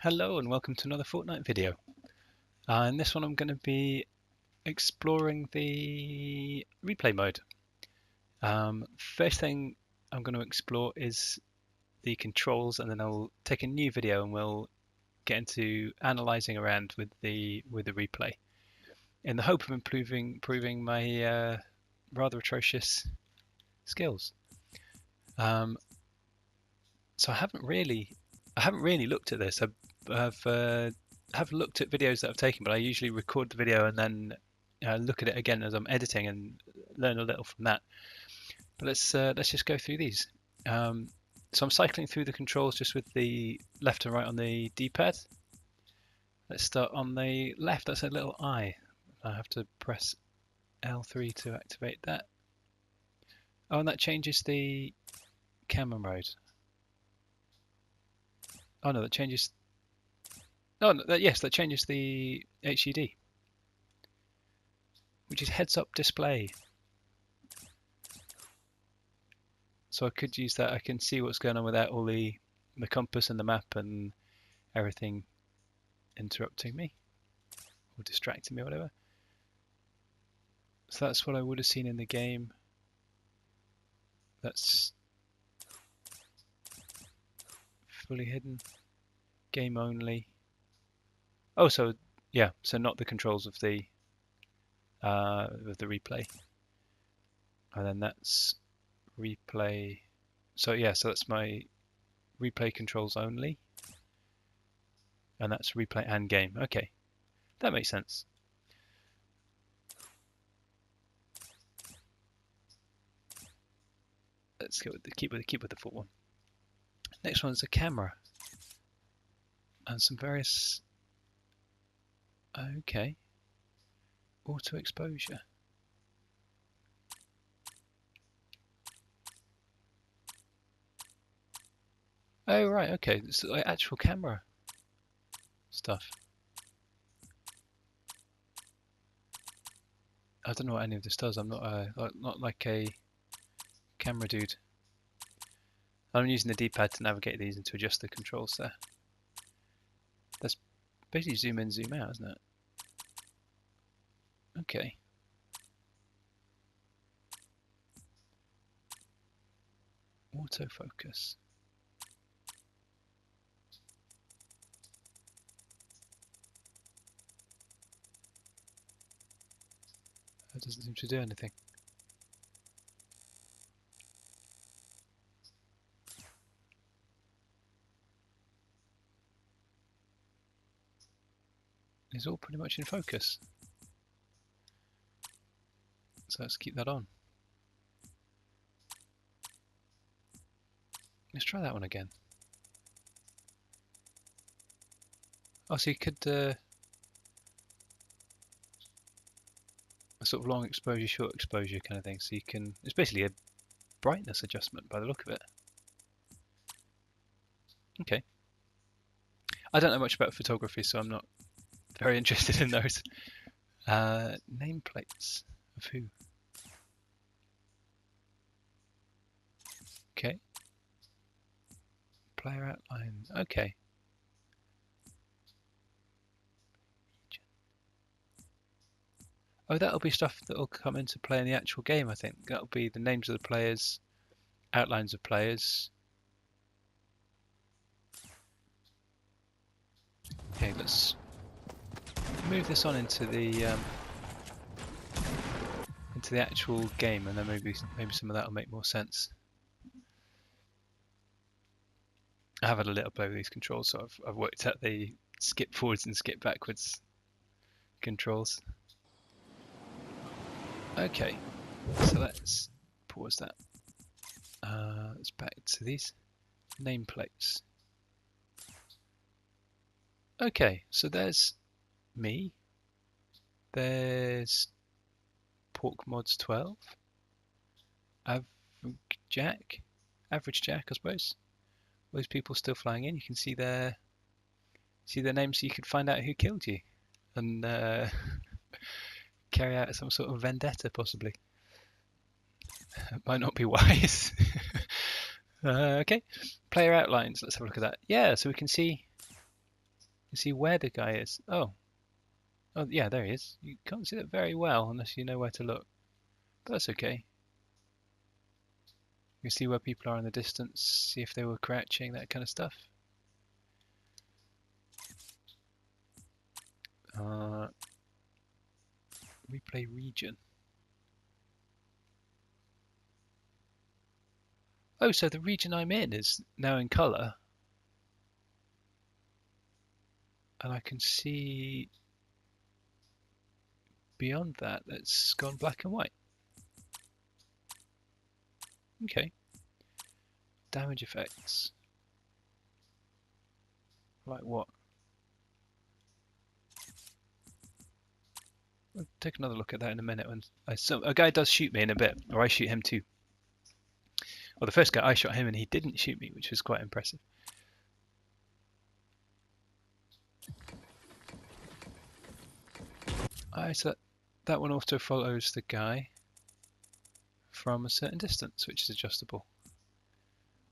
Hello and welcome to another Fortnite video. In this one I'm going to be exploring the replay mode. First thing I'm going to explore is the controls, and then I'll take a new video and we'll get into analysing around with the replay in the hope of improving my rather atrocious skills. So I haven't really looked at this. I've looked at videos that I've taken, but I usually record the video and then look at it again as I'm editing and learn a little from that. But let's just go through these. So I'm cycling through the controls just with the left and right on the D-pad. Let's start on the left. That's a little eye. I have to press L3 to activate that. Oh, and that changes the camera mode. Oh no, that changes. Oh, no, yes, that changes the HUD, which is heads-up display. So I could use that. I can see what's going on without all the compass and the map and everything interrupting me or distracting me or whatever. So that's what I would have seen in the game. That's fully hidden. Game only. Oh, so yeah, so not the controls of the replay. And then that's replay. So yeah, so that's my replay controls only. And that's replay and game. Okay, that makes sense. Let's go with keep with the full one. Next one is a camera and some various. Okay, auto exposure. Oh right, okay, it's like actual camera stuff. I don't know what any of this does. I'm not like a camera dude. I'm using the D-pad to navigate these and to adjust the controls there. That's basically zoom in, zoom out, isn't it? Okay. Autofocus. That doesn't seem to do anything. It's all pretty much in focus. So let's keep that on. Let's try that one again. Oh, so you could a sort of long exposure, short exposure kind of thing. So you can, it's basically a brightness adjustment by the look of it. Okay. I don't know much about photography, so I'm not very interested in those. Nameplates of who? Okay. Player outline. Okay. Oh, that'll be stuff that'll come into play in the actual game, I think. That'll be the names of the players, outlines of players. Okay, let's move this on into the actual game, and then maybe some of that will make more sense. I have had a little play with these controls, so I've worked out the skip forwards and skip backwards controls. Okay, so let's pause that. Let's back to these nameplates. Okay, so there's me. There's Pork Mods 12. Average Jack, I suppose. Those people still flying in. You can see their names, so you can find out who killed you, and carry out some sort of vendetta, possibly. It might not be wise. Okay, player outlines. Let's have a look at that. Yeah, so we can see You see where the guy is. Oh, yeah, there he is. You can't see that very well unless you know where to look, but that's okay. You can see where people are in the distance, see if they were crouching, that kind of stuff. Replay region. Oh, so the region I'm in is now in colour. And I can see beyond that, it's gone black and white. Okay. Damage effects. Like what? We'll take another look at that in a minute. When a guy does shoot me in a bit, or I shoot him too. Well, the first guy, I shot him and he didn't shoot me, which was quite impressive. So that one auto follows the guy from a certain distance, which is adjustable.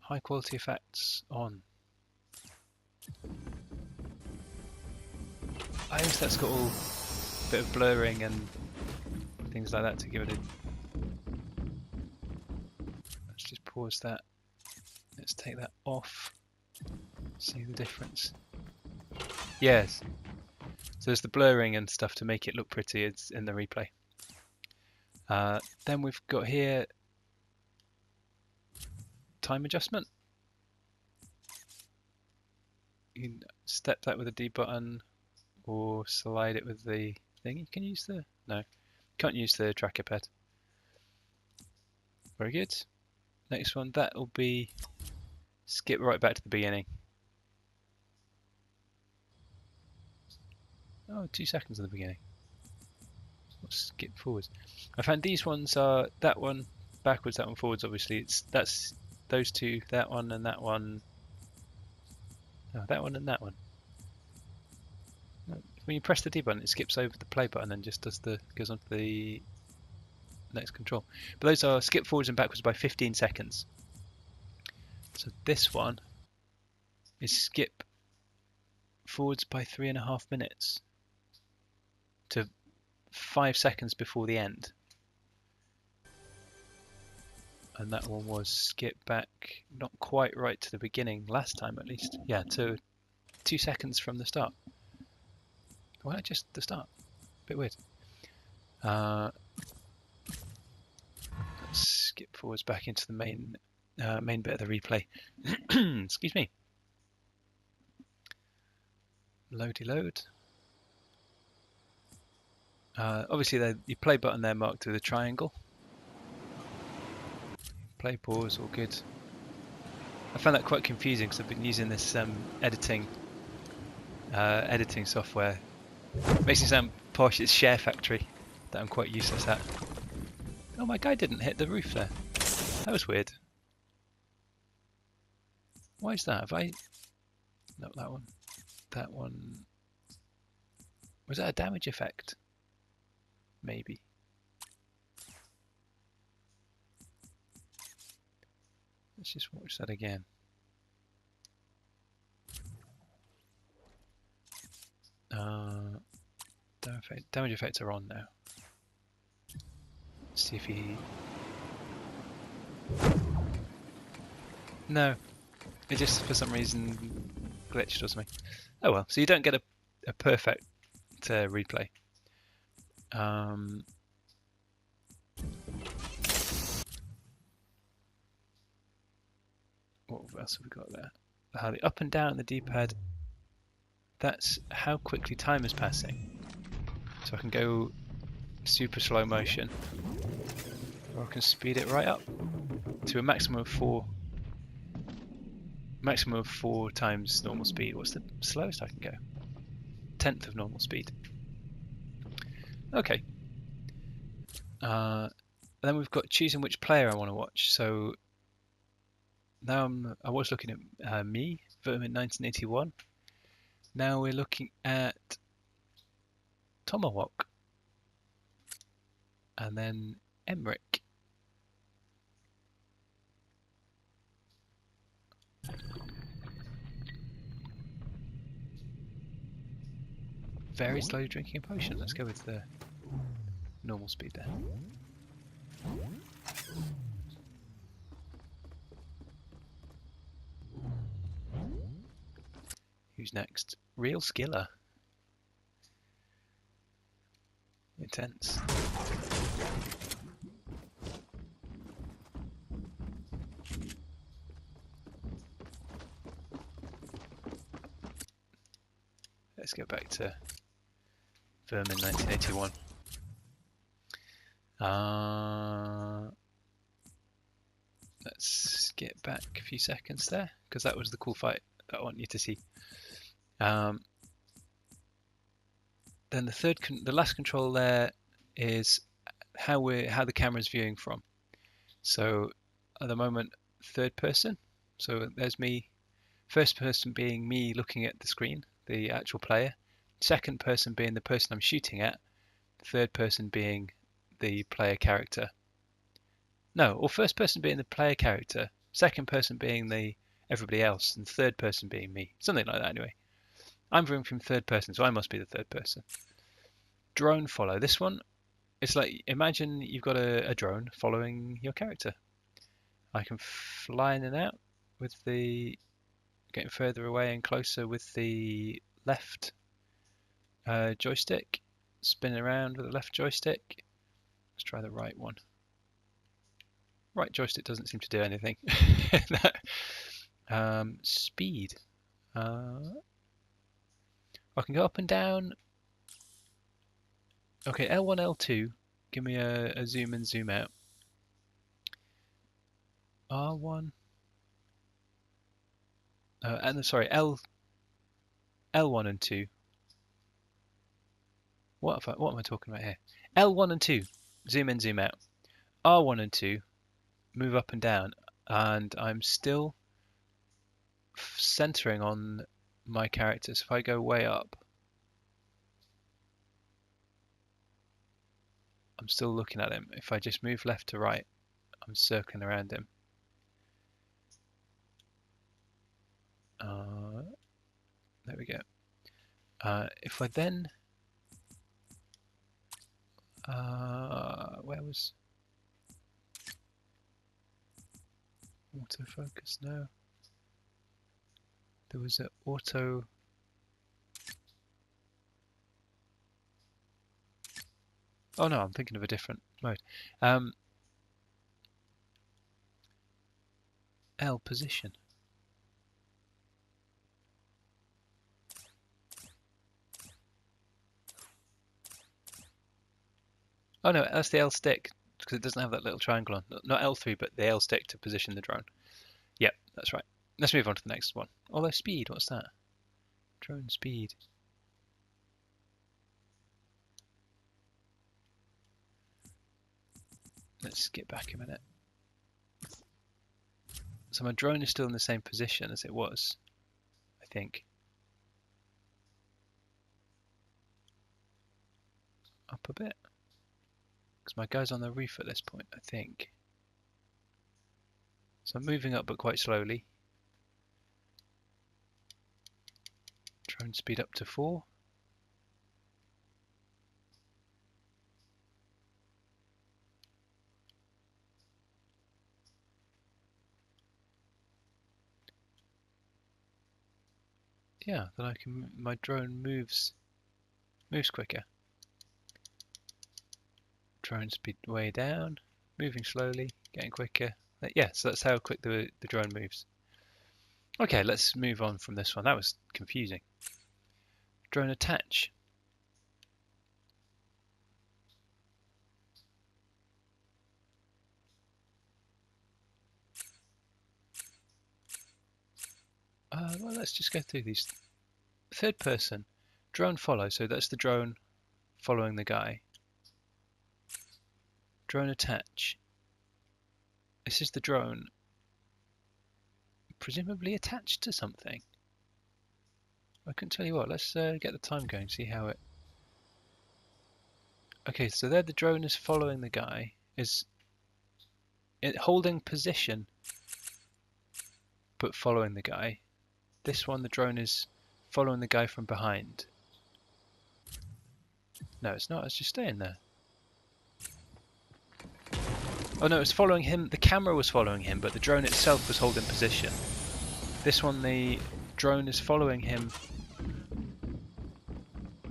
High quality effects on. I guess that's got all a bit of blurring and things like that to give it a... Let's just pause that. Let's take that off. See the difference. Yes. So there's the blurring and stuff to make it look pretty. It's in the replay. Then we've got here time adjustment. You can step that with a D button or slide it with the thing. You can use the... No, can't use the tracker pad. Very good. Next one, that will be skip right back to the beginning. Oh, 2 seconds in the beginning. Or skip forwards. I found these ones are that one backwards, that one forwards. Obviously, that's those two, that one and that one. No, that one and that one. When you press the D button, it skips over the play button and just goes on to the next control. But those are skip forwards and backwards by 15 seconds. So this one is skip forwards by 3.5 minutes to 5 seconds before the end. And that one was skip back, not quite right to the beginning, last time at least. Yeah, to 2 seconds from the start. Why not just the start? Bit weird. Let's skip forwards back into the main bit of the replay. Excuse me. Loady load. Obviously, the play button there marked with a triangle. Play, pause, all good. I found that quite confusing because I've been using this editing software. It makes it sound posh. It's Share Factory that I'm quite useless at. Oh, my guy didn't hit the roof there. That was weird. Why is that? Have I... No, that one. That one... Was that a damage effect? Maybe. Let's just watch that again. Damage effects are on now. Let's see if he... No. It just, for some reason, glitched or something. Oh well, so you don't get a perfect replay. What else have we got there? The up and down the D-pad, that's how quickly time is passing. So I can go super slow motion, or I can speed it right up to a maximum of 4 times normal speed. What's the slowest I can go? 1/10 of normal speed. Okay. Then we've got choosing which player I want to watch. So now I was looking at me, Vermin 1981. Now we're looking at Tomahawk. And then Emmerich. very slowly drinking a potion. Let's go with the normal speed there. Who's next? Real Skiller. Intense. Let's go back to Vermin 1981. Let's get back a few seconds there, because that was the cool fight that I want you to see. Then the last control there is how the camera's viewing from. So at the moment, third person. So there's me. First person being me looking at the screen, the actual player. Second person being the person I'm shooting at. Third person being the player character. No, or first person being the player character. Second person being everybody else, and third person being me. Something like that anyway. I'm viewing from third person, so I must be the third person. Drone follow. This one, it's like, imagine you've got a drone following your character. I can fly in and out with getting further away and closer with the left joystick. Spin around with the left joystick. Let's try the right one. Right joystick doesn't seem to do anything. Speed. I can go up and down. Okay, L1, L2. Give me a zoom in, zoom out. R1. Sorry, L1 and 2. What am I talking about here? L1 and 2. Zoom in, zoom out. R1 and 2. Move up and down. And I'm still centering on my character. So if I go way up, I'm still looking at him. If I just move left to right, I'm circling around him. There we go. If I then where was autofocus? No, there was an auto. Oh no, I'm thinking of a different mode. L position. Oh no, that's the L stick, because it doesn't have that little triangle on. Not L3, but the L stick to position the drone. Yep, that's right. Let's move on to the next one. Although speed, what's that? Drone speed. Let's get back a minute. So my drone is still in the same position as it was, I think. Up a bit. Because my guy's on the roof at this point, I think. So I'm moving up, but quite slowly. Drone speed up to 4. Yeah, then my drone moves quicker. Drone speed way down, moving slowly, getting quicker. Yeah, so that's how quick the drone moves. Okay, let's move on from this one. That was confusing. Drone attach. Well, let's just go through these. Third person, drone follow. So that's the drone following the guy. Drone attach. This is the drone presumably attached to something. I couldn't tell you what. Let's get the time going, see how it... Okay, so there the drone is following the guy, is holding position but following the guy. This one, the drone is following the guy from behind. No, it's not. It's just staying there. Oh no, it's following him. The camera was following him, but the drone itself was holding position. This one, the drone is following him,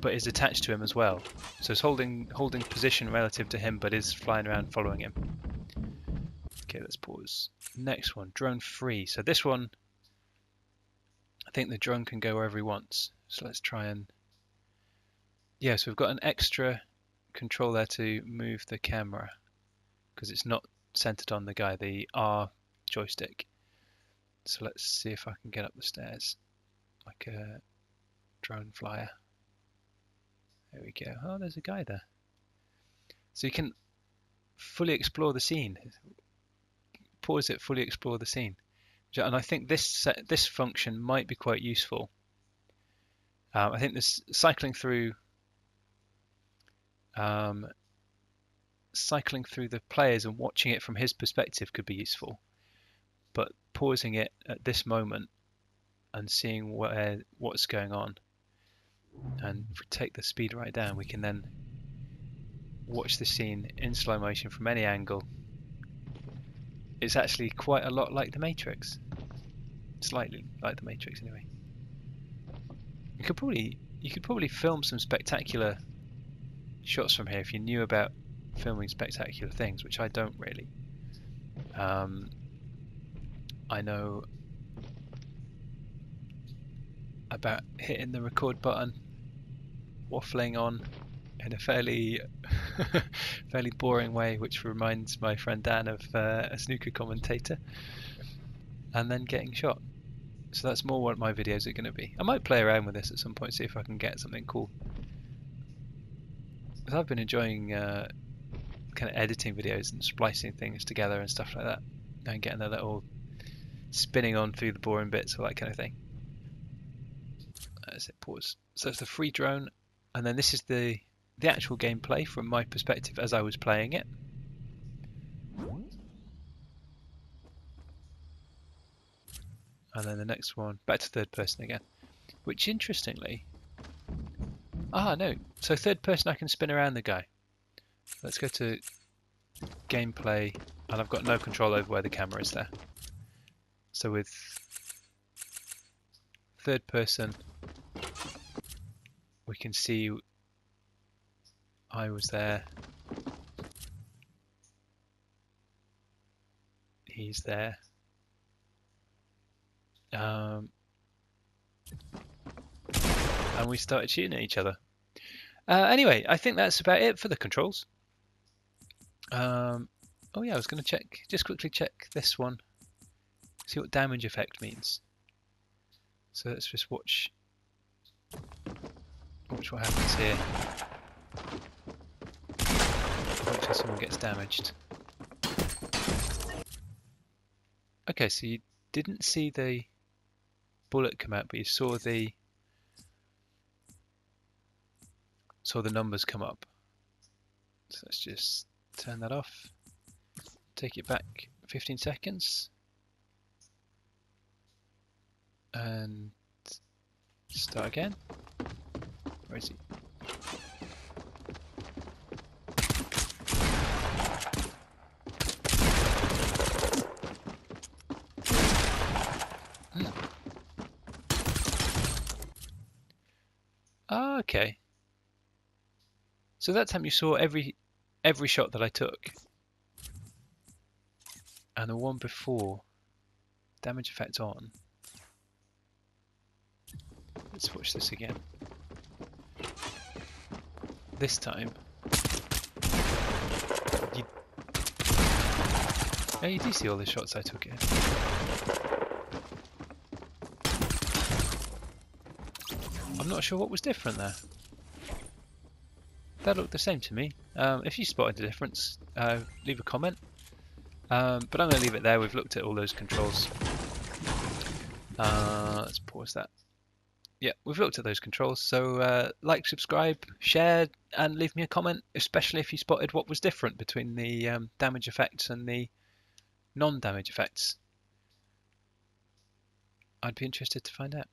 but is attached to him as well. So it's holding position relative to him, but is flying around following him. Okay, let's pause. Next one, drone free. So this one, I think the drone can go wherever he wants. So let's try and... Yeah, so we've got an extra control there to move the camera, because it's not centered on the guy, the R joystick. So let's see if I can get up the stairs like a drone flyer. There we go. Oh, there's a guy there. So you can fully explore the scene. Pause it, fully explore the scene. And I think this function might be quite useful. I think this cycling through the players and watching it from his perspective could be useful, but pausing it at this moment and seeing what's going on, and if we take the speed right down, we can then watch the scene in slow motion from any angle. It's actually quite a lot like the Matrix, slightly like the Matrix anyway. You could probably film some spectacular shots from here if you knew about filming spectacular things, which I don't really. I know about hitting the record button, waffling on in a fairly boring way, which reminds my friend Dan of a snooker commentator, and then getting shot. So that's more what my videos are going to be. I might play around with this at some point, see if I can get something cool. Because I've been enjoying kind of editing videos and splicing things together and stuff like that, and getting a little spinning on through the boring bits, all that kind of thing. Let's hit pause. So it's the free drone, and then this is the actual gameplay from my perspective as I was playing it. And then the next one, back to third person again, which interestingly, no, so third person I can spin around the guy. Let's go to gameplay, and I've got no control over where the camera is there. So with third person, we can see I was there, he's there. And we started shooting at each other. Anyway, I think that's about it for the controls. Oh yeah, I was going to just quickly check this one, see what damage effect means. So let's just watch what happens here. Hopefully someone gets damaged. Okay, so you didn't see the bullet come out, but you saw the numbers come up. So let's just turn that off. Take it back 15 seconds. And start again. Where is he? Ah, okay. So that time you saw every shot that I took. And the one before, damage effect on. Let's watch this again. This time, you do see all the shots I took in. I'm not sure what was different there. That looked the same to me. If you spotted the difference, leave a comment. But I'm going to leave it there. We've looked at all those controls. Let's pause that. Yeah, we've looked at those controls. So like, subscribe, share, and leave me a comment, especially if you spotted what was different between the damage effects and the non-damage effects. I'd be interested to find out.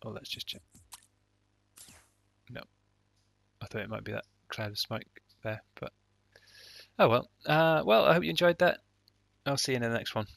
Oh, let's just check. No. I thought it might be that cloud of smoke there, but oh well. Well, I hope you enjoyed that. I'll see you in the next one.